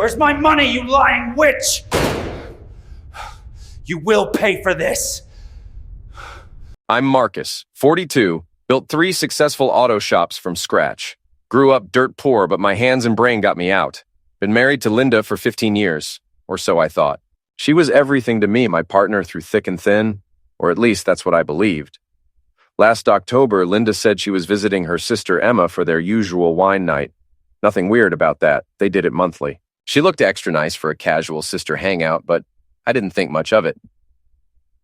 Where's my money, you lying witch? You will pay for this. I'm Marcus, 42, built 3 successful auto shops from scratch. Grew up dirt poor, but my hands and brain got me out. Been married to Linda for 15 years, or so I thought. She was everything to me, my partner through thick and thin, or at least that's what I believed. Last October, Linda said she was visiting her sister Emma for their usual wine night. Nothing weird about that. They did it monthly. She looked extra nice for a casual sister hangout, but I didn't think much of it.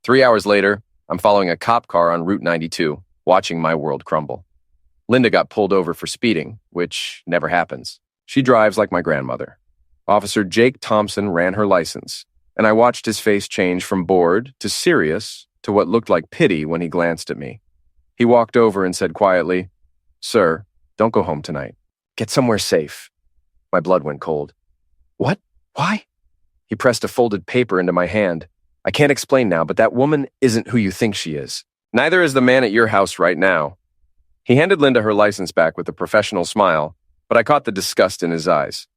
3 hours later, I'm following a cop car on Route 92, watching my world crumble. Linda got pulled over for speeding, which never happens. She drives like my grandmother. Officer Jake Thompson ran her license, and I watched his face change from bored to serious to what looked like pity when he glanced at me. He walked over and said quietly, "Sir, don't go home tonight. Get somewhere safe." My blood went cold. "What? Why?" He pressed a folded paper into my hand. "I can't explain now, but that woman isn't who you think she is. Neither is the man at your house right now." He handed Linda her license back with a professional smile, but I caught the disgust in his eyes.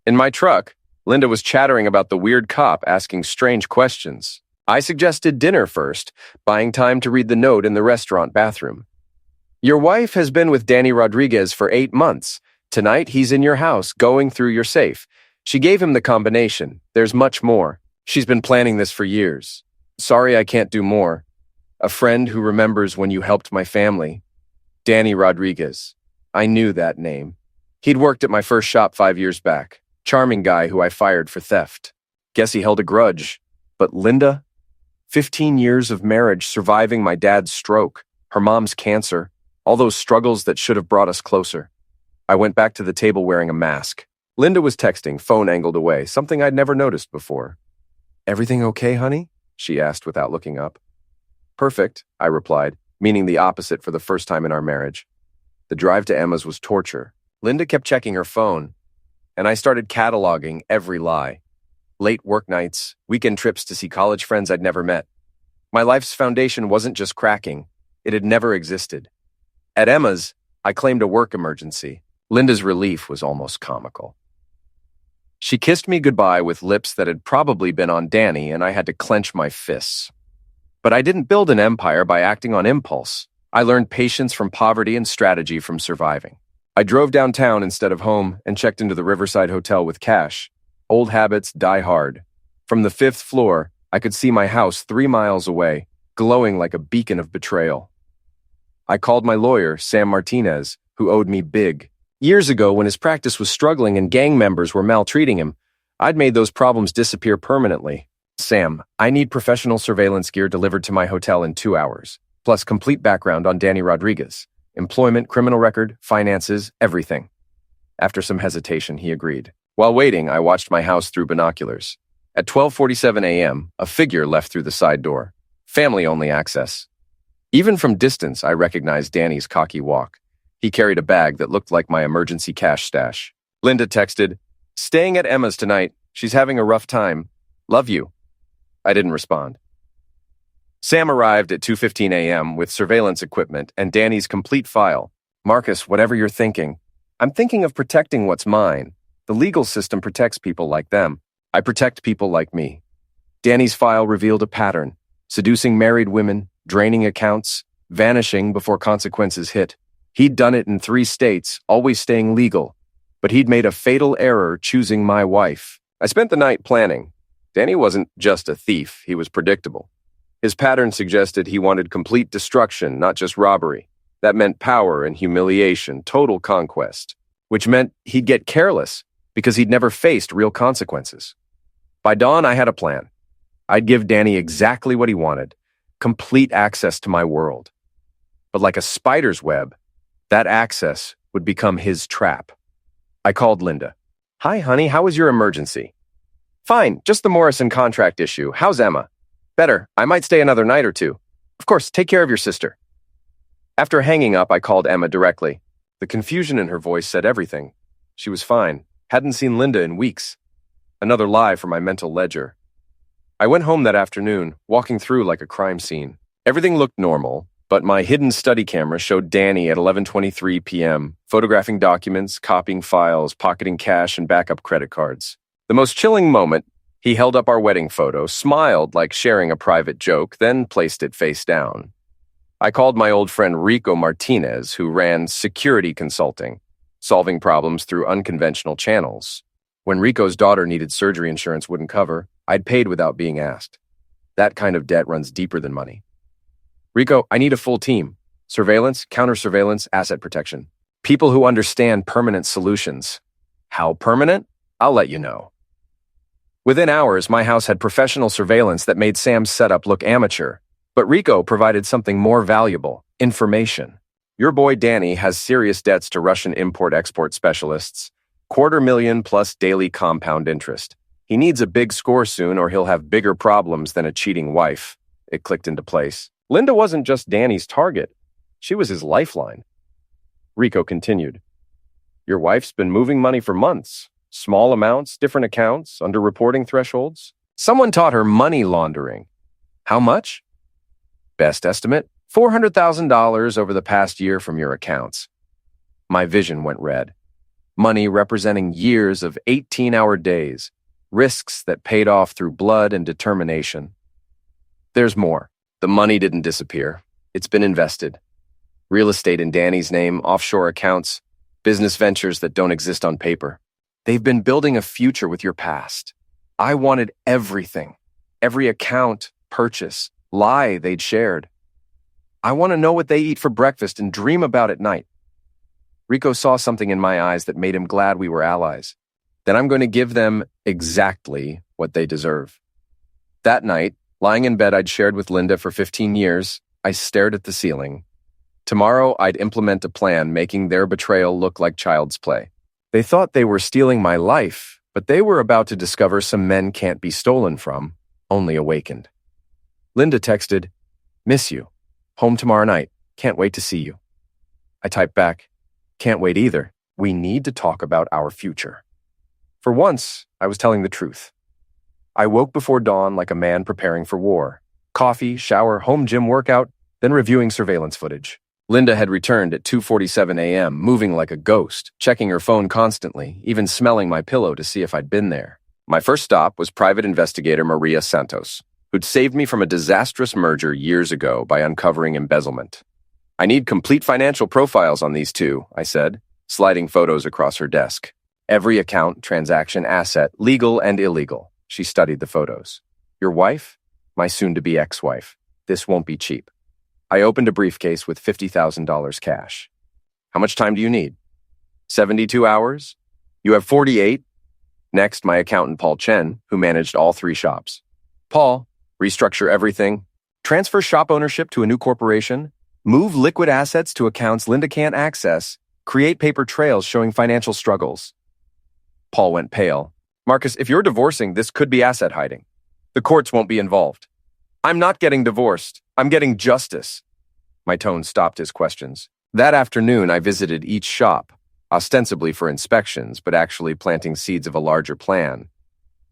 In my truck, Linda was chattering about the weird cop asking strange questions. I suggested dinner first, buying time to read the note in the restaurant bathroom. "Your wife has been with Danny Rodriguez for 8 months. Tonight, he's in your house, going through your safe. She gave him the combination. There's much more. She's been planning this for years. Sorry I can't do more. A friend who remembers when you helped my family. Danny Rodriguez. I knew that name. He'd worked at my first shop 5 years back. Charming guy who I fired for theft. Guess he held a grudge. But Linda? 15 years of marriage, surviving my dad's stroke, her mom's cancer, all those struggles that should have brought us closer. I went back to the table wearing a mask. Linda was texting, phone angled away, something I'd never noticed before. "Everything okay, honey?" she asked without looking up. "Perfect," I replied, meaning the opposite for the first time in our marriage. The drive to Emma's was torture. Linda kept checking her phone, and I started cataloging every lie. Late work nights, weekend trips to see college friends I'd never met. My life's foundation wasn't just cracking, it had never existed. At Emma's, I claimed a work emergency. Linda's relief was almost comical. She kissed me goodbye with lips that had probably been on Danny, and I had to clench my fists. But I didn't build an empire by acting on impulse. I learned patience from poverty and strategy from surviving. I drove downtown instead of home and checked into the Riverside Hotel with cash. Old habits die hard. From the 5th floor, I could see my house 3 miles away, glowing like a beacon of betrayal. I called my lawyer, Sam Martinez, who owed me big. Years ago, when his practice was struggling and gang members were maltreating him, I'd made those problems disappear permanently. "Sam, I need professional surveillance gear delivered to my hotel in 2 hours, plus complete background on Danny Rodriguez. Employment, criminal record, finances, everything." After some hesitation, he agreed. While waiting, I watched my house through binoculars. At 12:47 a.m., a figure left through the side door. Family-only access. Even from distance, I recognized Danny's cocky walk. He carried a bag that looked like my emergency cash stash. Linda texted, "Staying at Emma's tonight. She's having a rough time. Love you." I didn't respond. Sam arrived at 2:15 a.m. with surveillance equipment and Danny's complete file. "Marcus, whatever you're thinking, I'm thinking of protecting what's mine. The legal system protects people like them. I protect people like me." Danny's file revealed a pattern: seducing married women, draining accounts, vanishing before consequences hit. He'd done it in 3 states, always staying legal, but he'd made a fatal error choosing my wife. I spent the night planning. Danny wasn't just a thief, he was predictable. His pattern suggested he wanted complete destruction, not just robbery. That meant power and humiliation, total conquest, which meant he'd get careless because he'd never faced real consequences. By dawn, I had a plan. I'd give Danny exactly what he wanted, complete access to my world. But like a spider's web, that access would become his trap. I called Linda. "Hi, honey, how was your emergency?" "Fine, just the Morrison contract issue. How's Emma?" "Better. I might stay another night or 2. Of course, take care of your sister." After hanging up, I called Emma directly. The confusion in her voice said everything. She was fine. Hadn't seen Linda in weeks. Another lie for my mental ledger. I went home that afternoon, walking through like a crime scene. Everything looked normal, but my hidden study camera showed Danny at 11:23 p.m., photographing documents, copying files, pocketing cash, and backup credit cards. The most chilling moment, he held up our wedding photo, smiled like sharing a private joke, then placed it face down. I called my old friend Rico Martinez, who ran security consulting, solving problems through unconventional channels. When Rico's daughter needed surgery insurance wouldn't cover, I'd paid without being asked. That kind of debt runs deeper than money. Rico, I need a full team. Surveillance, counter-surveillance, asset protection. People who understand permanent solutions. How permanent? I'll let you know. Within hours, my house had professional surveillance that made Sam's setup look amateur. But Rico provided something more valuable, information. Your boy Danny has serious debts to Russian import-export specialists, $250,000 plus daily compound interest. He needs a big score soon or he'll have bigger problems than a cheating wife. It clicked into place. Linda wasn't just Danny's target. She was his lifeline. Rico continued. Your wife's been moving money for months. Small amounts, different accounts, under reporting thresholds. Someone taught her money laundering. How much? Best estimate, $400,000 over the past year from your accounts. My vision went red. Money representing years of 18-hour days, risks that paid off through blood and determination. There's more. The money didn't disappear. It's been invested. Real estate in Danny's name, offshore accounts, business ventures that don't exist on paper. They've been building a future with your past. I wanted everything. Every account, purchase, lie they'd shared. I want to know what they eat for breakfast and dream about at night. Rico saw something in my eyes that made him glad we were allies. Then I'm going to give them exactly what they deserve. That night, lying in bed I'd shared with Linda for 15 years, I stared at the ceiling. Tomorrow, I'd implement a plan making their betrayal look like child's play. They thought they were stealing my life, but they were about to discover some men can't be stolen from, only awakened. Linda texted, "Miss you. Home tomorrow night. Can't wait to see you." I typed back, "Can't wait either. We need to talk about our future." For once, I was telling the truth. I woke before dawn like a man preparing for war. Coffee, shower, home gym workout, then reviewing surveillance footage. Linda had returned at 2:47 a.m., moving like a ghost, checking her phone constantly, even smelling my pillow to see if I'd been there. My first stop was private investigator Maria Santos, who'd saved me from a disastrous merger years ago by uncovering embezzlement. I need complete financial profiles on these two, I said, sliding photos across her desk. Every account, transaction, asset, legal and illegal. She studied the photos. Your wife? My soon-to-be ex-wife. This won't be cheap. I opened a briefcase with $50,000 cash. How much time do you need? 72 hours? You have 48? Next, my accountant, Paul Chen, who managed all three shops. Paul, restructure everything, transfer shop ownership to a new corporation, move liquid assets to accounts Linda can't access, create paper trails showing financial struggles. Paul went pale. Marcus, if you're divorcing, this could be asset hiding. The courts won't be involved. I'm not getting divorced. I'm getting justice. My tone stopped his questions. That afternoon, I visited each shop, ostensibly for inspections, but actually planting seeds of a larger plan.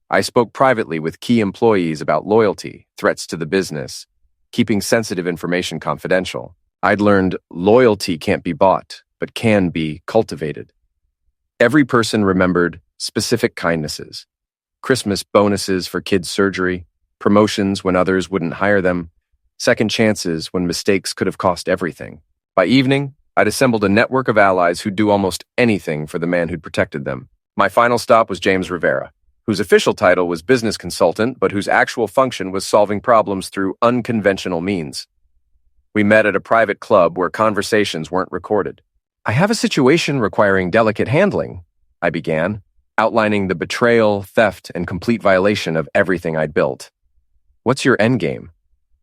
I spoke privately with key employees about loyalty, threats to the business, keeping sensitive information confidential. I'd learned loyalty can't be bought, but can be cultivated. Every person remembered specific kindnesses, Christmas bonuses for kids' surgery, promotions when others wouldn't hire them, second chances when mistakes could have cost everything. By evening, I'd assembled a network of allies who'd do almost anything for the man who'd protected them. My final stop was James Rivera, whose official title was business consultant, but whose actual function was solving problems through unconventional means. We met at a private club where conversations weren't recorded. I have a situation requiring delicate handling, I began, outlining the betrayal, theft, and complete violation of everything I'd built. What's your endgame?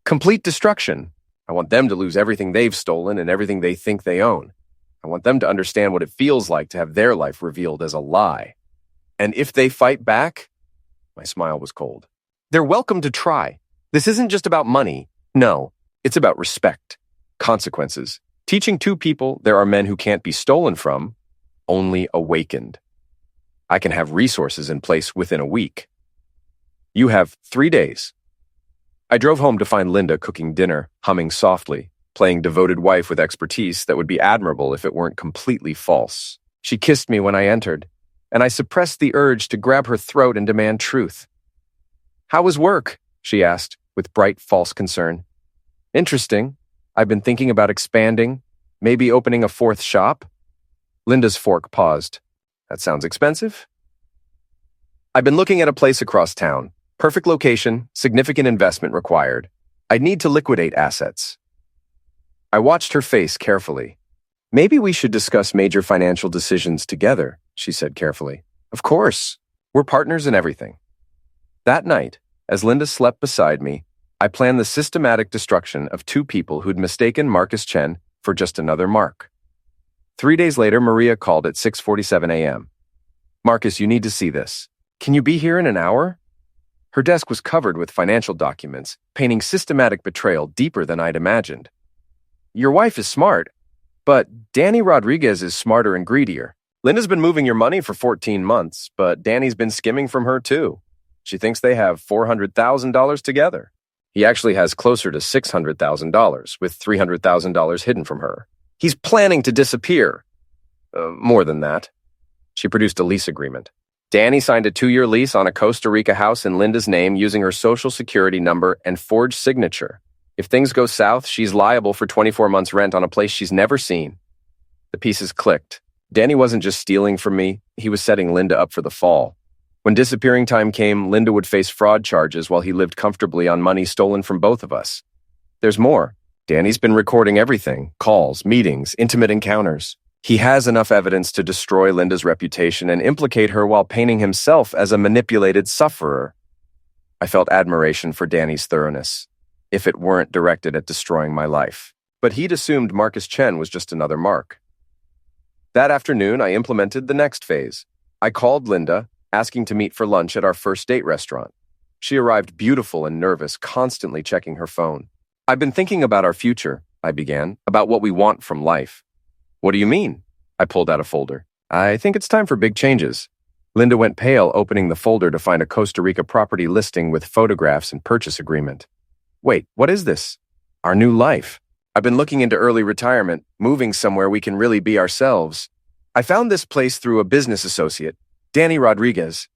Complete destruction. I want them to lose everything they've stolen and everything they think they own. I want them to understand what it feels like to have their life revealed as a lie. And if they fight back, my smile was cold. They're welcome to try. This isn't just about money. No, it's about respect, consequences. Teaching two people there are men who can't be stolen from, only awakened. I can have resources in place within a week. You have 3 days. I drove home to find Linda cooking dinner, humming softly, playing devoted wife with expertise that would be admirable if it weren't completely false. She kissed me when I entered. and I suppressed the urge to grab her throat and demand truth. "How was work?" she asked, with bright, false concern. "Interesting. I've been thinking about expanding, maybe opening a fourth shop." Linda's fork paused. "That sounds expensive." "I've been looking at a place across town. Perfect location, significant investment required. I'd need to liquidate assets." I watched her face carefully. "Maybe we should discuss major financial decisions together," she said carefully. "Of course. We're partners in everything." That night, as Linda slept beside me, I planned the systematic destruction of two people who'd mistaken Marcus Chen for just another Mark. 3 days later, Maria called at 6:47 a.m. "Marcus, you need to see this. Can you be here in an hour?" Her desk was covered with financial documents, painting systematic betrayal deeper than I'd imagined. "Your wife is smart, but Danny Rodriguez is smarter and greedier. Linda's been moving your money for 14 months, but Danny's been skimming from her too. She thinks they have $400,000 together. He actually has closer to $600,000, with $300,000 hidden from her. He's planning to disappear. More than that." She produced a lease agreement. Danny signed a 2-year lease on a Costa Rica house in Linda's name using her social security number and forged signature. If things go south, she's liable for 24 months' rent on a place she's never seen. The pieces clicked. Danny wasn't just stealing from me, he was setting Linda up for the fall. When disappearing time came, Linda would face fraud charges while he lived comfortably on money stolen from both of us. There's more. Danny's been recording everything: calls, meetings, intimate encounters. He has enough evidence to destroy Linda's reputation and implicate her while painting himself as a manipulated sufferer. I felt admiration for Danny's thoroughness, if it weren't directed at destroying my life. But he'd assumed Marcus Chen was just another Mark. That afternoon, I implemented the next phase. I called Linda, asking to meet for lunch at our first date restaurant. She arrived beautiful and nervous, constantly checking her phone. "I've been thinking about our future," I began, "about what we want from life." "What do you mean?" I pulled out a folder. "I think it's time for big changes." Linda went pale, opening the folder to find a Costa Rica property listing with photographs and purchase agreement. "Wait, what is this?" "Our new life. I've been looking into early retirement, moving somewhere we can really be ourselves. I found this place through a business associate, Danny Rodriguez."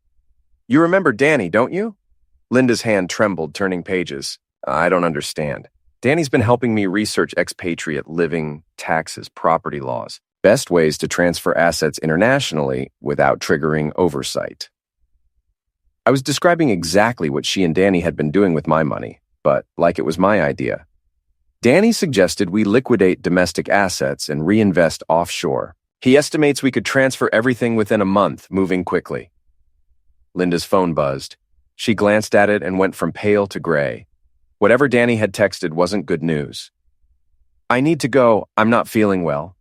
"You remember Danny, don't you?" Linda's hand trembled, turning pages. "I don't understand." "Danny's been helping me research expatriate living, taxes, property laws, best ways to transfer assets internationally without triggering oversight." I was describing exactly what she and Danny had been doing with my money, but like it was my idea. Danny suggested we liquidate domestic assets and reinvest offshore. He estimates we could transfer everything within a month, moving quickly. Linda's phone buzzed. She glanced at it and went from pale to gray. Whatever Danny had texted wasn't good news. "I need to go. I'm not feeling well."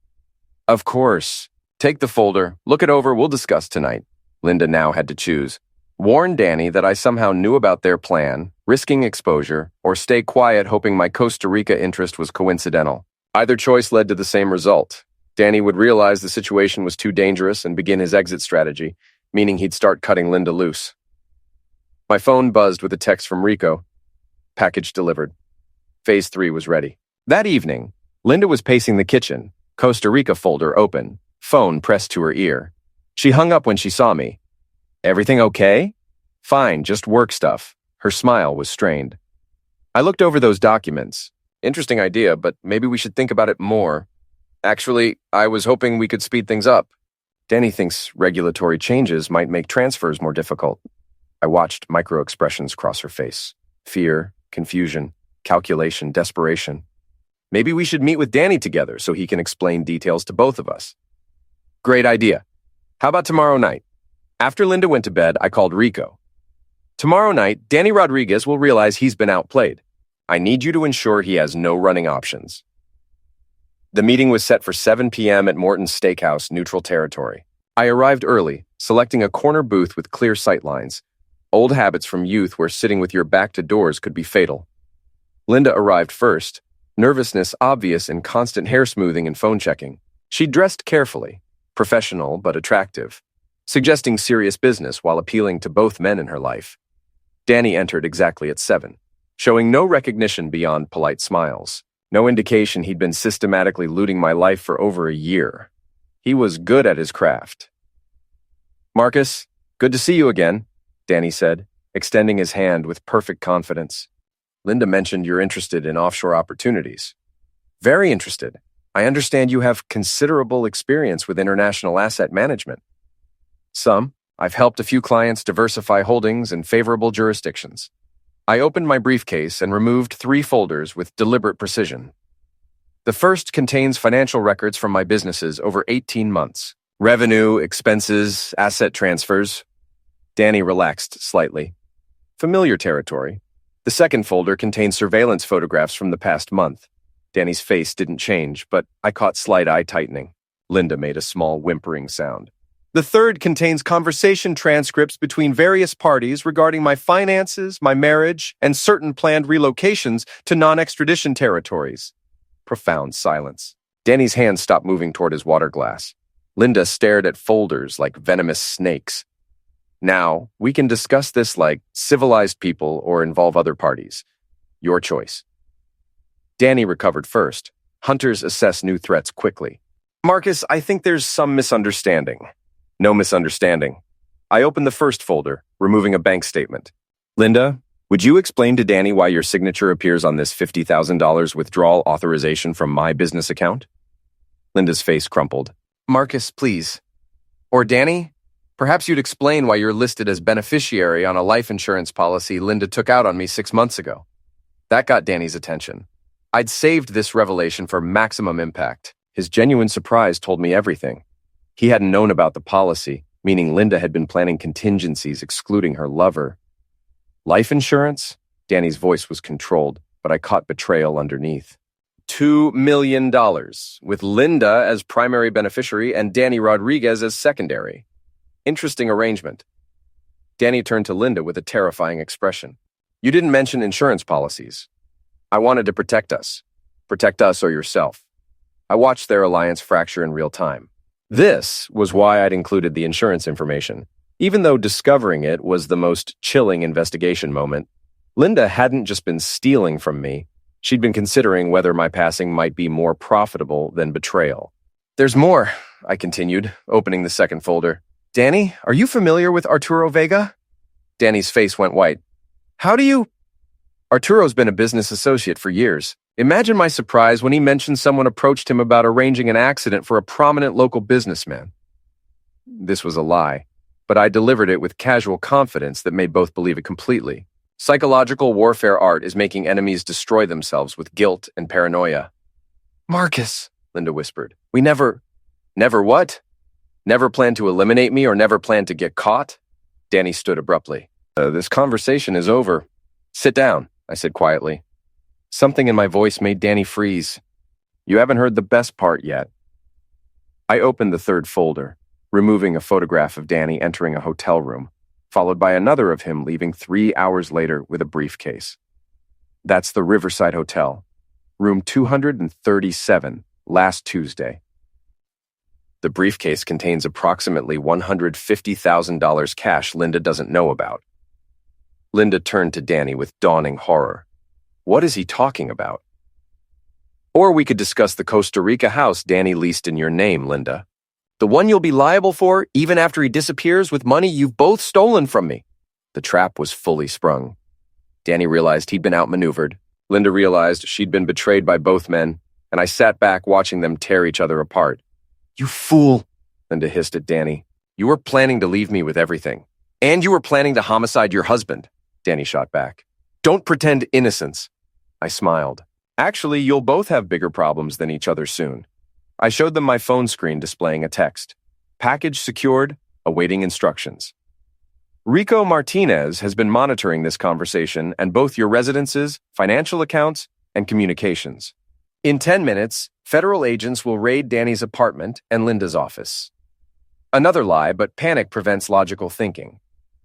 "Of course. Take the folder. Look it over. We'll discuss tonight." Linda now had to choose. Warn Danny that I somehow knew about their plan, risking exposure, or stay quiet hoping my Costa Rica interest was coincidental. Either choice led to the same result. Danny would realize the situation was too dangerous and begin his exit strategy, meaning he'd start cutting Linda loose. My phone buzzed with a text from Rico. Package delivered. Phase 3 was ready. That evening, Linda was pacing the kitchen, Costa Rica folder open, phone pressed to her ear. She hung up when she saw me. "Everything okay?" "Fine, just work stuff." Her smile was strained. I looked over those documents. Interesting idea, but maybe we should think about it more. Actually, I was hoping we could speed things up. Danny thinks regulatory changes might make transfers more difficult. I watched micro-expressions cross her face. Fear, confusion, calculation, desperation. Maybe we should meet with Danny together so he can explain details to both of us. Great idea. How about tomorrow night? After Linda went to bed, I called Rico. "Tomorrow night, Danny Rodriguez will realize he's been outplayed. I need you to ensure he has no running options." The meeting was set for 7 p.m. at Morton's Steakhouse, neutral territory. I arrived early, selecting a corner booth with clear sightlines. Old habits from youth where sitting with your back to doors could be fatal. Linda arrived first, nervousness obvious in constant hair smoothing and phone checking. She dressed carefully, professional but attractive, suggesting serious business while appealing to both men in her life. Danny entered exactly at 7, showing no recognition beyond polite smiles. No indication he'd been systematically looting my life for over a year. He was good at his craft. Marcus, good to see you again, Danny said, extending his hand with perfect confidence. Linda mentioned you're interested in offshore opportunities. Very interested. I understand you have considerable experience with international asset management. Some. I've helped a few clients diversify holdings in favorable jurisdictions. I opened my briefcase and removed 3 folders with deliberate precision. The first contains financial records from my businesses over 18 months. Revenue, expenses, asset transfers. Danny relaxed slightly. Familiar territory. The second folder contains surveillance photographs from the past month. Danny's face didn't change, but I caught slight eye tightening. Linda made a small whimpering sound. The third contains conversation transcripts between various parties regarding my finances, my marriage, and certain planned relocations to non-extradition territories. Profound silence. Danny's hand stopped moving toward his water glass. Linda stared at folders like venomous snakes. Now, we can discuss this like civilized people or involve other parties. Your choice. Danny recovered first. Hunters assess new threats quickly. Marcus, I think there's some misunderstanding. No misunderstanding. I opened the first folder, removing a bank statement. Linda, would you explain to Danny why your signature appears on this $50,000 withdrawal authorization from my business account? Linda's face crumpled. Marcus, please. Or Danny, perhaps you'd explain why you're listed as beneficiary on a life insurance policy Linda took out on me 6 months ago. That got Danny's attention. I'd saved this revelation for maximum impact. His genuine surprise told me everything. He hadn't known about the policy, meaning Linda had been planning contingencies excluding her lover. Life insurance? Danny's voice was controlled, but I caught betrayal underneath. $2 million, with Linda as primary beneficiary and Danny Rodriguez as secondary. Interesting arrangement. Danny turned to Linda with a terrifying expression. You didn't mention insurance policies. I wanted to protect us. Protect us or yourself. I watched their alliance fracture in real time. This was why I'd included the insurance information. Even though discovering it was the most chilling investigation moment, Linda hadn't just been stealing from me. She'd been considering whether my passing might be more profitable than betrayal. There's more, I continued, opening the second folder. Danny, are you familiar with Arturo Vega? Danny's face went white. How do you... Arturo's been a business associate for years. Imagine my surprise when he mentioned someone approached him about arranging an accident for a prominent local businessman. This was a lie, but I delivered it with casual confidence that made both believe it completely. Psychological warfare art is making enemies destroy themselves with guilt and paranoia. Marcus, Linda whispered, we never what? Never planned to eliminate me or never planned to get caught? Danny stood abruptly. This conversation is over. Sit down, I said quietly. Something in my voice made Danny freeze. You haven't heard the best part yet. I opened the third folder, removing a photograph of Danny entering a hotel room, followed by another of him leaving 3 hours later with a briefcase. That's the Riverside Hotel, room 237, last Tuesday. The briefcase contains approximately $150,000 cash Linda doesn't know about. Linda turned to Danny with dawning horror. What is he talking about? Or we could discuss the Costa Rica house Danny leased in your name, Linda. The one you'll be liable for even after he disappears with money you've both stolen from me. The trap was fully sprung. Danny realized he'd been outmaneuvered. Linda realized she'd been betrayed by both men, and I sat back watching them tear each other apart. You fool, Linda hissed at Danny. You were planning to leave me with everything. And you were planning to homicide your husband, Danny shot back. Don't pretend innocence. I smiled. Actually, you'll both have bigger problems than each other soon. I showed them my phone screen displaying a text. Package secured, awaiting instructions. Rico Martinez has been monitoring this conversation and both your residences, financial accounts, and communications. In 10 minutes, federal agents will raid Danny's apartment and Linda's office. Another lie, but panic prevents logical thinking.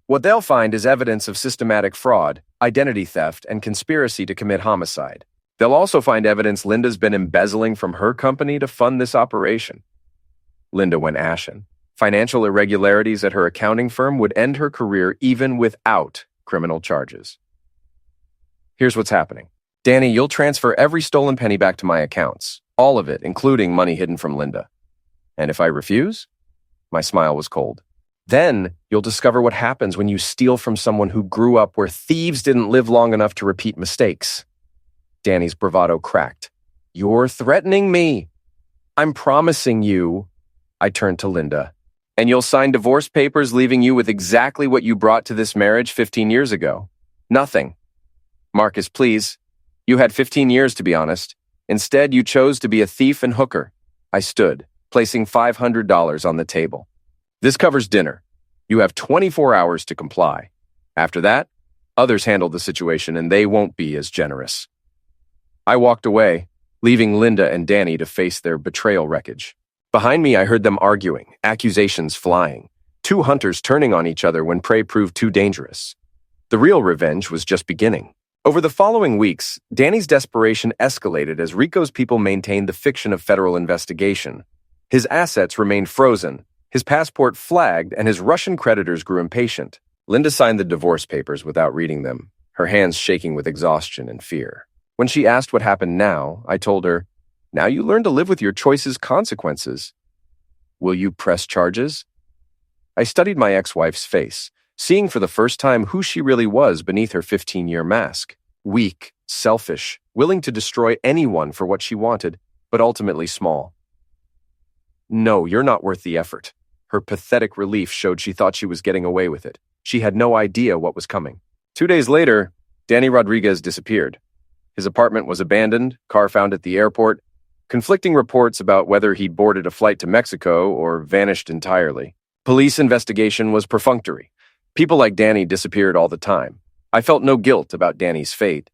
What they'll find is evidence of systematic fraud, identity theft, and conspiracy to commit homicide. They'll also find evidence Linda's been embezzling from her company to fund this operation. Linda went ashen. Financial irregularities at her accounting firm would end her career even without criminal charges. Here's what's happening. Danny, you'll transfer every stolen penny back to my accounts. All of it, including money hidden from Linda. And if I refuse? My smile was cold. Then you'll discover what happens when you steal from someone who grew up where thieves didn't live long enough to repeat mistakes. Danny's bravado cracked. You're threatening me. I'm promising you. I turned to Linda. And you'll sign divorce papers leaving you with exactly what you brought to this marriage 15 years ago. Nothing. Marcus, please. You had 15 years, to be honest. Instead, you chose to be a thief and hooker. I stood, placing $500 on the table. This covers dinner. You have 24 hours to comply. After that, others handle the situation and they won't be as generous. I walked away, leaving Linda and Danny to face their betrayal wreckage. Behind me, I heard them arguing, accusations flying, two hunters turning on each other when prey proved too dangerous. The real revenge was just beginning. Over the following weeks, Danny's desperation escalated as Rico's people maintained the fiction of federal investigation. His assets remained frozen, his passport flagged, and his Russian creditors grew impatient. Linda signed the divorce papers without reading them, her hands shaking with exhaustion and fear. When she asked what happened now, I told her, "Now you learn to live with your choices' consequences. Will you press charges?" I studied my ex-wife's face, seeing for the first time who she really was beneath her 15-year mask. Weak, selfish, willing to destroy anyone for what she wanted, but ultimately small. No, you're not worth the effort. Her pathetic relief showed she thought she was getting away with it. She had no idea what was coming. 2 days later, Danny Rodriguez disappeared. His apartment was abandoned, car found at the airport, conflicting reports about whether he'd boarded a flight to Mexico or vanished entirely. Police investigation was perfunctory. People like Danny disappeared all the time. I felt no guilt about Danny's fate.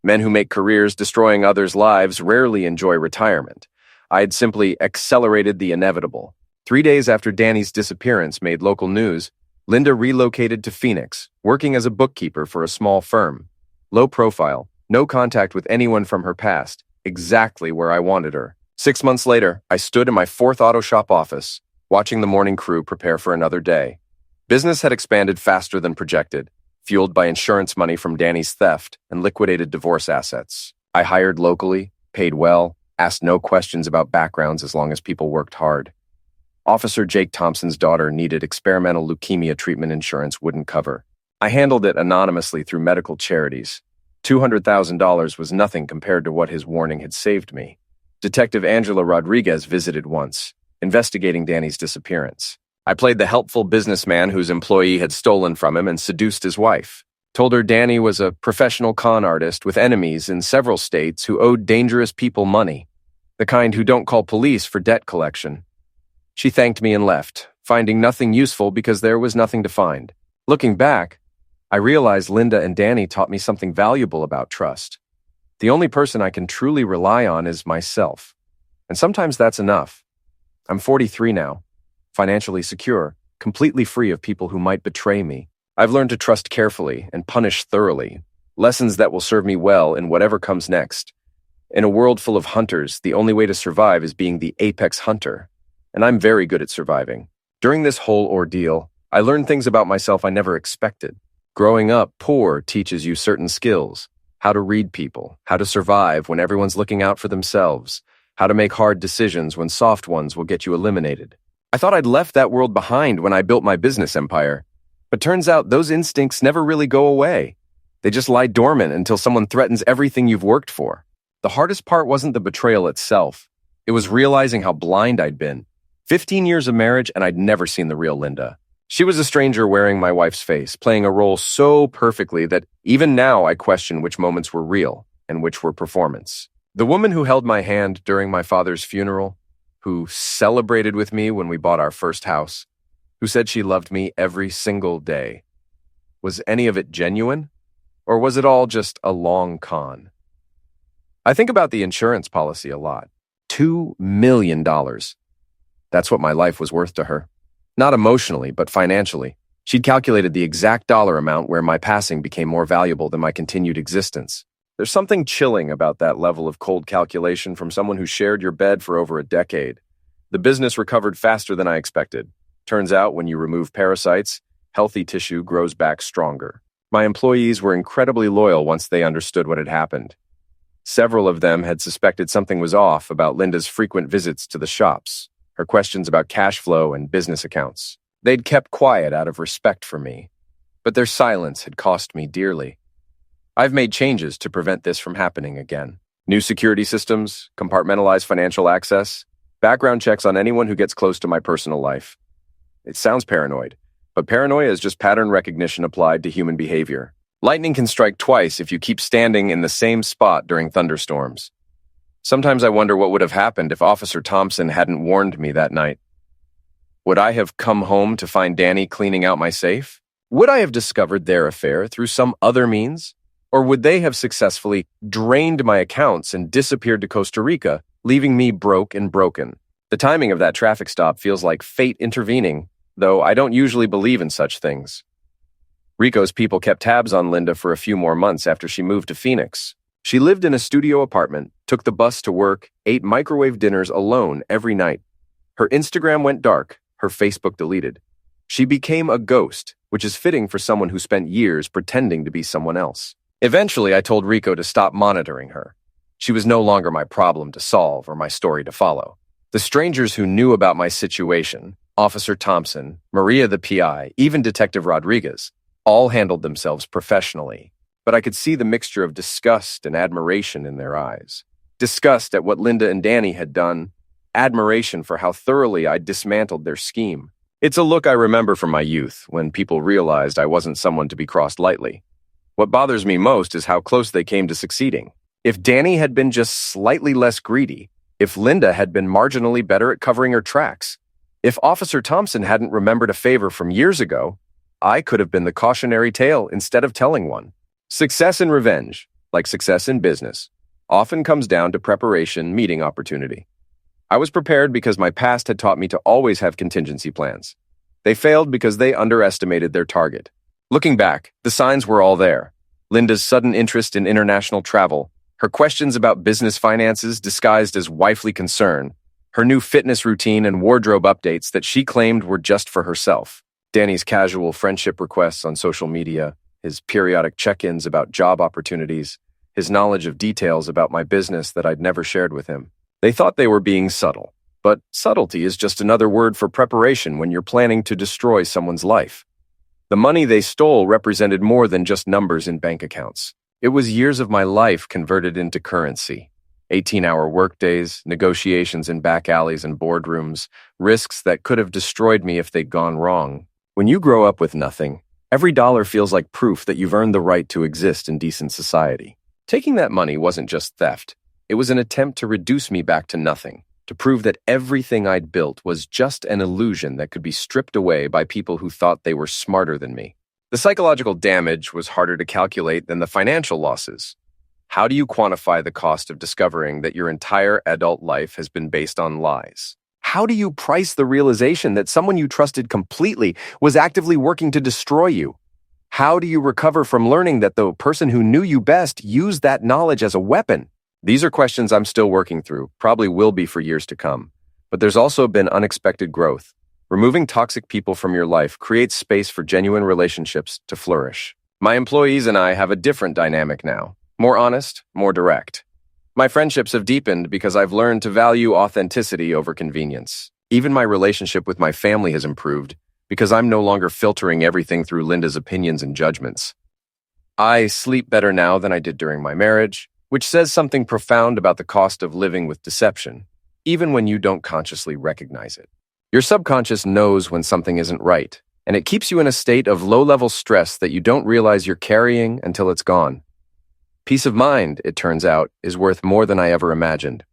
Men who make careers destroying others' lives rarely enjoy retirement. I had simply accelerated the inevitable. 3 days after Danny's disappearance made local news, Linda relocated to Phoenix, working as a bookkeeper for a small firm. Low profile, no contact with anyone from her past, exactly where I wanted her. 6 months later, I stood in my fourth auto shop office, watching the morning crew prepare for another day. Business had expanded faster than projected, fueled by insurance money from Danny's theft and liquidated divorce assets. I hired locally, paid well, asked no questions about backgrounds as long as people worked hard. Officer Jake Thompson's daughter needed experimental leukemia treatment insurance wouldn't cover. I handled it anonymously through medical charities. $200,000 was nothing compared to what his warning had saved me. Detective Angela Rodriguez visited once, investigating Danny's disappearance. I played the helpful businessman whose employee had stolen from him and seduced his wife. Told her Danny was a professional con artist with enemies in several states who owed dangerous people money, the kind who don't call police for debt collection. She thanked me and left, finding nothing useful because there was nothing to find. Looking back, I realized Linda and Danny taught me something valuable about trust. The only person I can truly rely on is myself. And sometimes that's enough. I'm 43 now, financially secure, completely free of people who might betray me. I've learned to trust carefully and punish thoroughly, lessons that will serve me well in whatever comes next. In a world full of hunters, the only way to survive is being the apex hunter, and I'm very good at surviving. During this whole ordeal, I learned things about myself I never expected. Growing up poor teaches you certain skills, how to read people, how to survive when everyone's looking out for themselves, how to make hard decisions when soft ones will get you eliminated. I thought I'd left that world behind when I built my business empire, but turns out those instincts never really go away. They just lie dormant until someone threatens everything you've worked for. The hardest part wasn't the betrayal itself. It was realizing how blind I'd been. 15 years of marriage and I'd never seen the real Linda. She was a stranger wearing my wife's face, playing a role so perfectly that even now I question which moments were real and which were performance. The woman who held my hand during my father's funeral, who celebrated with me when we bought our first house, who said she loved me every single day. Was any of it genuine? Or was it all just a long con? I think about the insurance policy a lot. $2 million. That's what my life was worth to her. Not emotionally, but financially. She'd calculated the exact dollar amount where my passing became more valuable than my continued existence. There's something chilling about that level of cold calculation from someone who shared your bed for over a decade. The business recovered faster than I expected. Turns out, when you remove parasites, healthy tissue grows back stronger. My employees were incredibly loyal once they understood what had happened. Several of them had suspected something was off about Linda's frequent visits to the shops, her questions about cash flow and business accounts. They'd kept quiet out of respect for me, but their silence had cost me dearly. I've made changes to prevent this from happening again. New security systems, compartmentalized financial access, background checks on anyone who gets close to my personal life. It sounds paranoid, but paranoia is just pattern recognition applied to human behavior. Lightning can strike twice if you keep standing in the same spot during thunderstorms. Sometimes I wonder what would have happened if Officer Thompson hadn't warned me that night. Would I have come home to find Danny cleaning out my safe? Would I have discovered their affair through some other means? Or would they have successfully drained my accounts and disappeared to Costa Rica, leaving me broke and broken? The timing of that traffic stop feels like fate intervening, though I don't usually believe in such things. Rico's people kept tabs on Linda for a few more months after she moved to Phoenix. She lived in a studio apartment, took the bus to work, ate microwave dinners alone every night. Her Instagram went dark, her Facebook deleted. She became a ghost, which is fitting for someone who spent years pretending to be someone else. Eventually, I told Rico to stop monitoring her. She was no longer my problem to solve or my story to follow. The strangers who knew about my situation, Officer Thompson, Maria the PI, even Detective Rodriguez, all handled themselves professionally, but I could see the mixture of disgust and admiration in their eyes. Disgust at what Linda and Danny had done, admiration for how thoroughly I'd dismantled their scheme. It's a look I remember from my youth, when people realized I wasn't someone to be crossed lightly. What bothers me most is how close they came to succeeding. If Danny had been just slightly less greedy, if Linda had been marginally better at covering her tracks, if Officer Thompson hadn't remembered a favor from years ago, I could have been the cautionary tale instead of telling one. Success in revenge, like success in business, often comes down to preparation, meeting opportunity. I was prepared because my past had taught me to always have contingency plans. They failed because they underestimated their target. Looking back, the signs were all there. Linda's sudden interest in international travel, her questions about business finances disguised as wifely concern, her new fitness routine and wardrobe updates that she claimed were just for herself, Danny's casual friendship requests on social media, his periodic check-ins about job opportunities, his knowledge of details about my business that I'd never shared with him. They thought they were being subtle, but subtlety is just another word for preparation when you're planning to destroy someone's life. The money they stole represented more than just numbers in bank accounts. It was years of my life converted into currency. 18-hour workdays, negotiations in back alleys and boardrooms, risks that could have destroyed me if they'd gone wrong. When you grow up with nothing, every dollar feels like proof that you've earned the right to exist in decent society. Taking that money wasn't just theft. It was an attempt to reduce me back to nothing, to prove that everything I'd built was just an illusion that could be stripped away by people who thought they were smarter than me. The psychological damage was harder to calculate than the financial losses. How do you quantify the cost of discovering that your entire adult life has been based on lies? How do you price the realization that someone you trusted completely was actively working to destroy you? How do you recover from learning that the person who knew you best used that knowledge as a weapon? These are questions I'm still working through, probably will be for years to come. But there's also been unexpected growth. Removing toxic people from your life creates space for genuine relationships to flourish. My employees and I have a different dynamic now. More honest, more direct. My friendships have deepened because I've learned to value authenticity over convenience. Even my relationship with my family has improved because I'm no longer filtering everything through Linda's opinions and judgments. I sleep better now than I did during my marriage, which says something profound about the cost of living with deception, even when you don't consciously recognize it. Your subconscious knows when something isn't right, and it keeps you in a state of low-level stress that you don't realize you're carrying until it's gone. Peace of mind, it turns out, is worth more than I ever imagined.